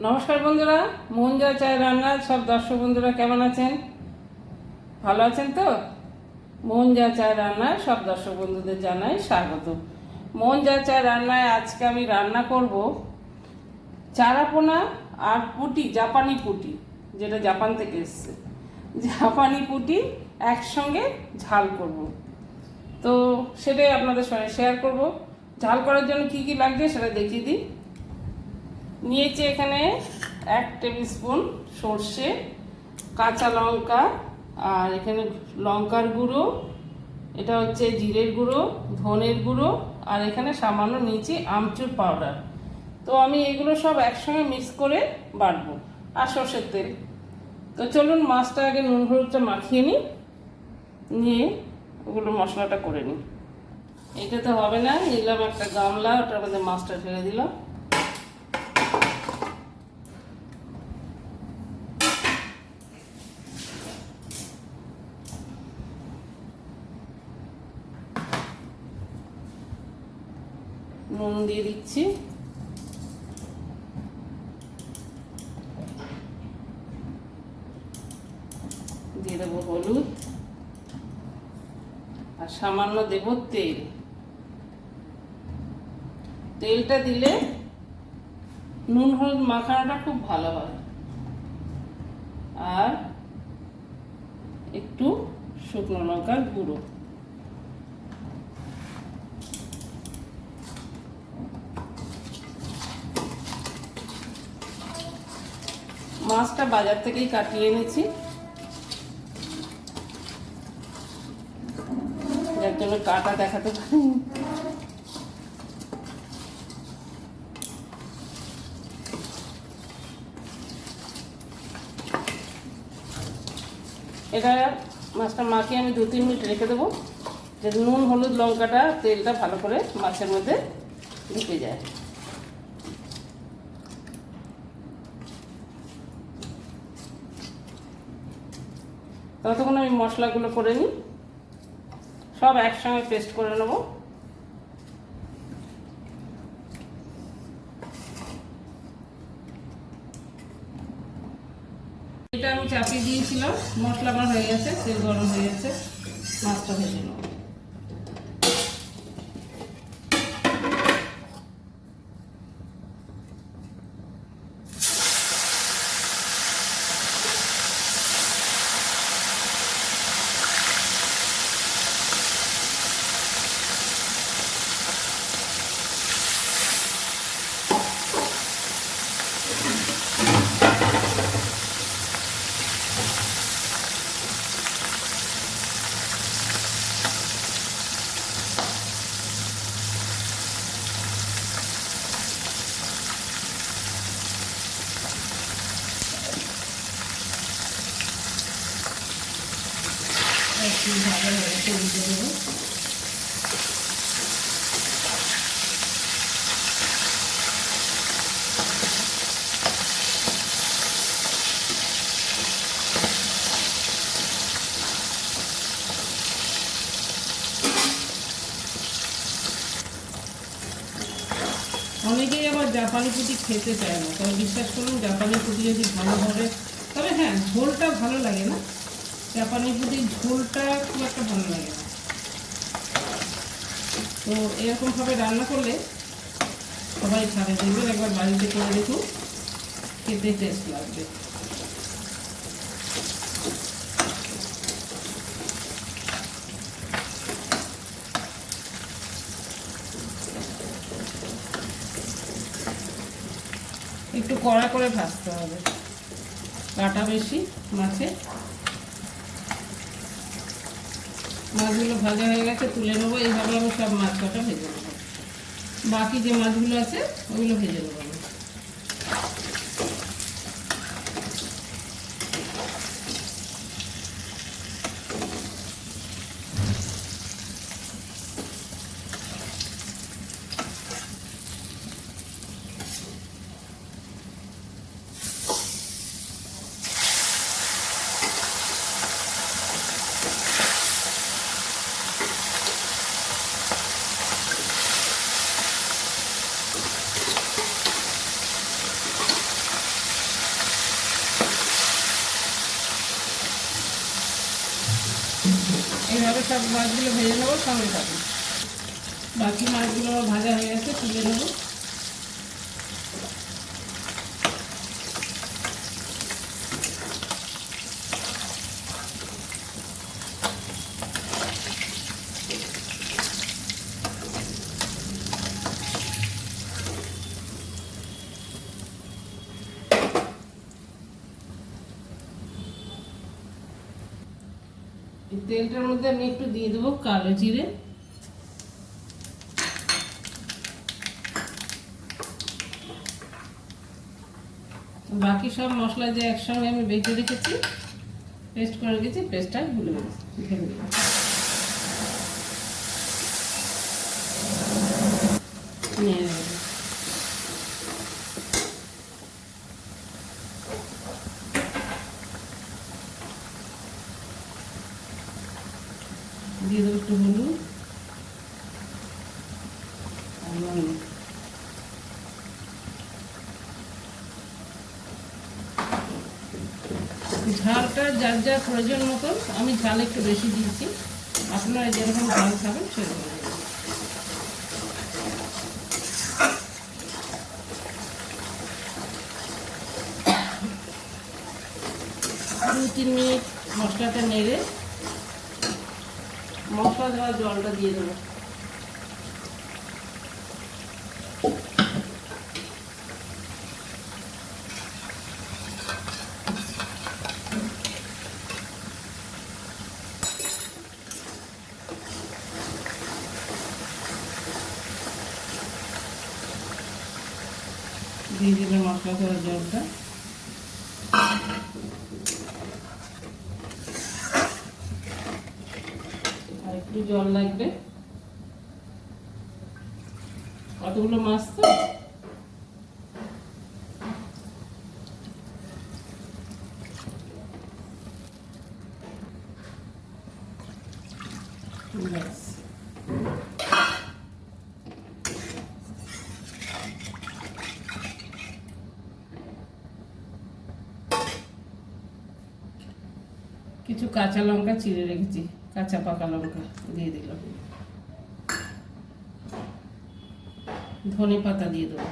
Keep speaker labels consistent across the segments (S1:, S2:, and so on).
S1: নমস্কার বন্ধুরা, মন যা চায় রান্নার সব দর্শক বন্ধুরা কেমন আছেন? ভালো আছেন তো? মন যা চায় রান্নার সব দর্শক বন্ধুদের জানাই স্বাগত। মন যা চায় রান্নায় আজকে আমি রান্না করব চারাপোনা আর পুটি, জাপানি পুটি, যেটা জাপান থেকে এসছে। জাপানি পুটি একসঙ্গে ঝাল করব, তো সেটাই আপনাদের সঙ্গে শেয়ার করব। ঝাল করার জন্য কি কি লাগবে সেটা দেখিয়ে দিই। নিয়েছি এখানে 1 টেবিল স্পুন সর্ষে, কাঁচা লঙ্কা, আর এখানে লঙ্কার গুঁড়ো, এটা হচ্ছে জিরের গুঁড়ো, ধনের গুঁড়ো, আর এখানে সামান্য নিয়েছি আমচুর পাউডার। তো আমি এগুলো সব একসঙ্গে মিক্স করে বাটবো, আর সর্ষের তেল। তো চলুন মাছটা আগে নুন হলুদটা মাখিয়ে নিই, নিয়ে ওগুলো মশলাটা করে নিই। এটা তো হবে না, নিলাম একটা গামলা, ওটার মধ্যে মাছটা ঢেলে দিলাম। নুন দিয়ে দিচ্ছি, দিয়ে দেবো হলুদ, আর সামান্য দেব তেল। তেলটা দিলে নুন হলুদ মাখানোটা খুব ভালো হয়। আর একটু শুকনো লঙ্কার গুঁড়ো। মাছটা বাজার থেকেই কাটিয়ে এনেছি, যার জন্য কাটা দেখাতে পারিনি। এটা মাছটা মাখিয়ে আমি 2-3 মিনিট রেখে দেবো, যাতে নুন হলুদ লঙ্কাটা তেলটা ভালো করে মাছের মধ্যে ঢুকে যায়। ততক্ষণ আমি মশলাগুলো করে নিই, সব একসঙ্গে পেস্ট করে নেব। এটা আমি চাপিয়ে দিয়েছিলাম, মশলা আমার হয়ে গেছে, তেল গরম হয়ে গেছে, মাছটা ভেজে নেব। একটু ভালো হয়ে গেছে, উল্টে দেবো। অনেকেই আবার জাপানি পুঁটি খেতে চায় না, তবে বিশ্বাস করুন জাপানি পুঁটি যদি ভালো হবে, তবে হ্যাঁ ঝোলটা ভালো লাগে না, জাপানি পুঁটির ঝোলটা খুব একটা ভালো লাগে না। তো এরকমভাবে রান্না করলে সবাই খাবে, দেখবেন একবার বাড়িতে করে দেখুন, খেতে টেস্ট লাগবে। একটু কড়া করে ভাজতে হবে, কাটা বেশি মাছে। মাছগুলো ভাজা হয়ে গেছে, তুলে নেবো। এইভাবে আমি সব মাছ কাটা ভেজে নেবো, বাকি যে মাছগুলো আছে ওগুলো ভেজে নেবো। এভাবে সব মাছগুলো ভেজে নেবো, সঙ্গে থাকুন। বাকি মাছগুলো আমার ভাজা হয়ে গেছে, তুলে নেবো। এই তেলটার মধ্যে আমি একটু দিয়ে দেবো কালো জিরে, বাকি সব মশলা যে একসঙ্গে আমি বেটে রেখেছি, পেস্ট করে রেখেছি, পেস্টটা ভুলে ঢেলে দেবো। নিয়ে নেব। দিয়ে দেবো একটু হলুদ আর লবণ। ঝালটা যার যার প্রয়োজন মতন, আমি ঝাল একটু বেশি দিয়েছি, আপনারা যেরকম ঝাল খাবেন সেরকম দেবেন। 2-3 মিনিট মশলাটা নেড়ে মশলা দেওয়া জলটা দিয়ে দেবো। দিয়ে দিলাম মশলা দেওয়া জলটা। আর একটু জল লাগবে, কতগুলো মাছ তো। ব্যাস, কিছু কাঁচা লঙ্কা চিড়ে রেখেছি, কাঁচা পাকা লঙ্কা দিয়ে দিলাম, ধনে পাতা দিয়ে দেবো।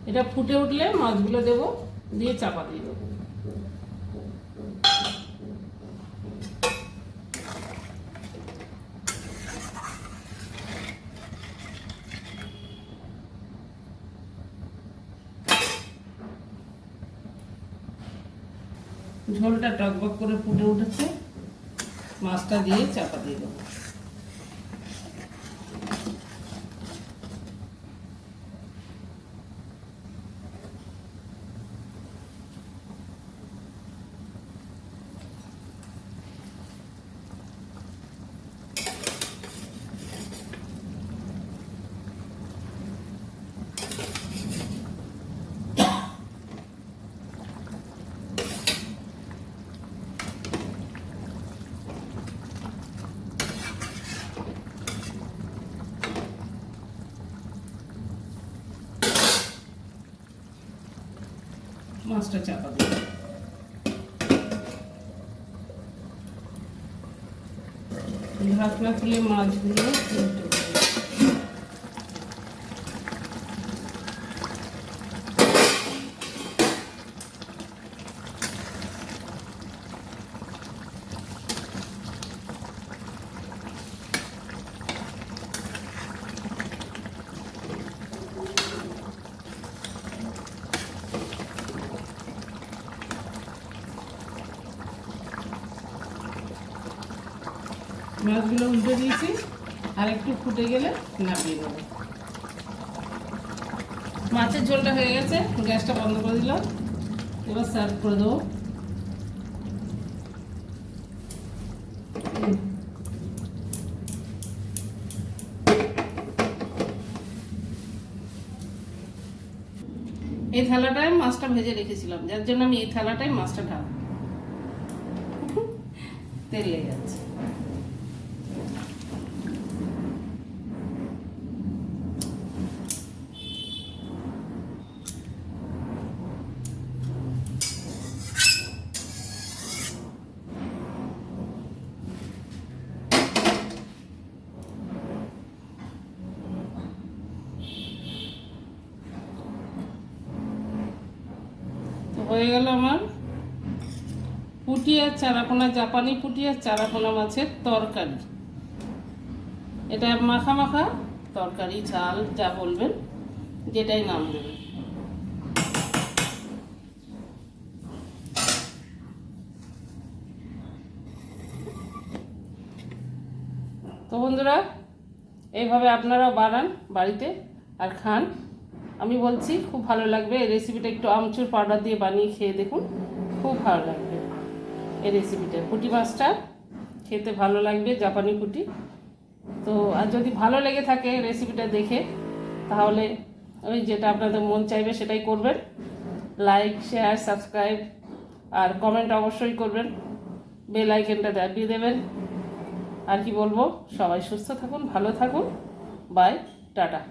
S1: এটা ফুটে উঠলে মাছগুলো দেবো, দিয়ে চাপা দিয়ে দেবো। ঝোলটা টকবক করে ফুটে উঠেছে, মাছটা দিয়ে চাপা দিয়ে দেবো। মাছটা চাপা দিয়ে ঢাকনা খুলে মাছগুলো মাছগুলো উল্টে দিয়েছি, আর একটু ফুটে গেলে নামিয়ে দেবো। মাছের ঝোলটা হয়ে গেছে, গ্যাসটা বন্ধ করে দিলাম, এবার সার্ভ করে দেবো। এই থালাটায় মাছটা ভেজে রেখেছিলাম, যার জন্য আমি এই থালাটায় মাছটা ঢালবো। তেল লেগে যাচ্ছে। হয়ে গেল আমার পুঁটি আর চারাপোনা, জাপানি পুঁটি আর চারাপোনা মাছের তরকারি। এটা মাখা মাখা তরকারি, ঝাল যা বলবেন, যেটাই নাম দেবেন। তো বন্ধুরা, এইভাবে আপনারাও বানান বাড়িতে আর খান। আমি বলছি খুব ভালো লাগবে। এই রেসিপিটা একটু আমচুর পাউডার দিয়ে বানিয়ে খেয়ে দেখুন, খুব ভালো লাগবে এই রেসিপিটা। পুঁটি মাছটা খেতে ভালো লাগবে, জাপানি পুঁটি। তো আর যদি ভালো লেগে থাকে রেসিপিটা দেখে, তাহলে ওই যেটা আপনাদের মন চাইবে সেটাই করবেন। লাইক, শেয়ার, সাবস্ক্রাইব আর কমেন্ট অবশ্যই করবেন। বেল আইকনটা দাবিয়ে দেবেন। আর কি বলবো, সবাই সুস্থ থাকুন, ভালো থাকুন। Bye, tata.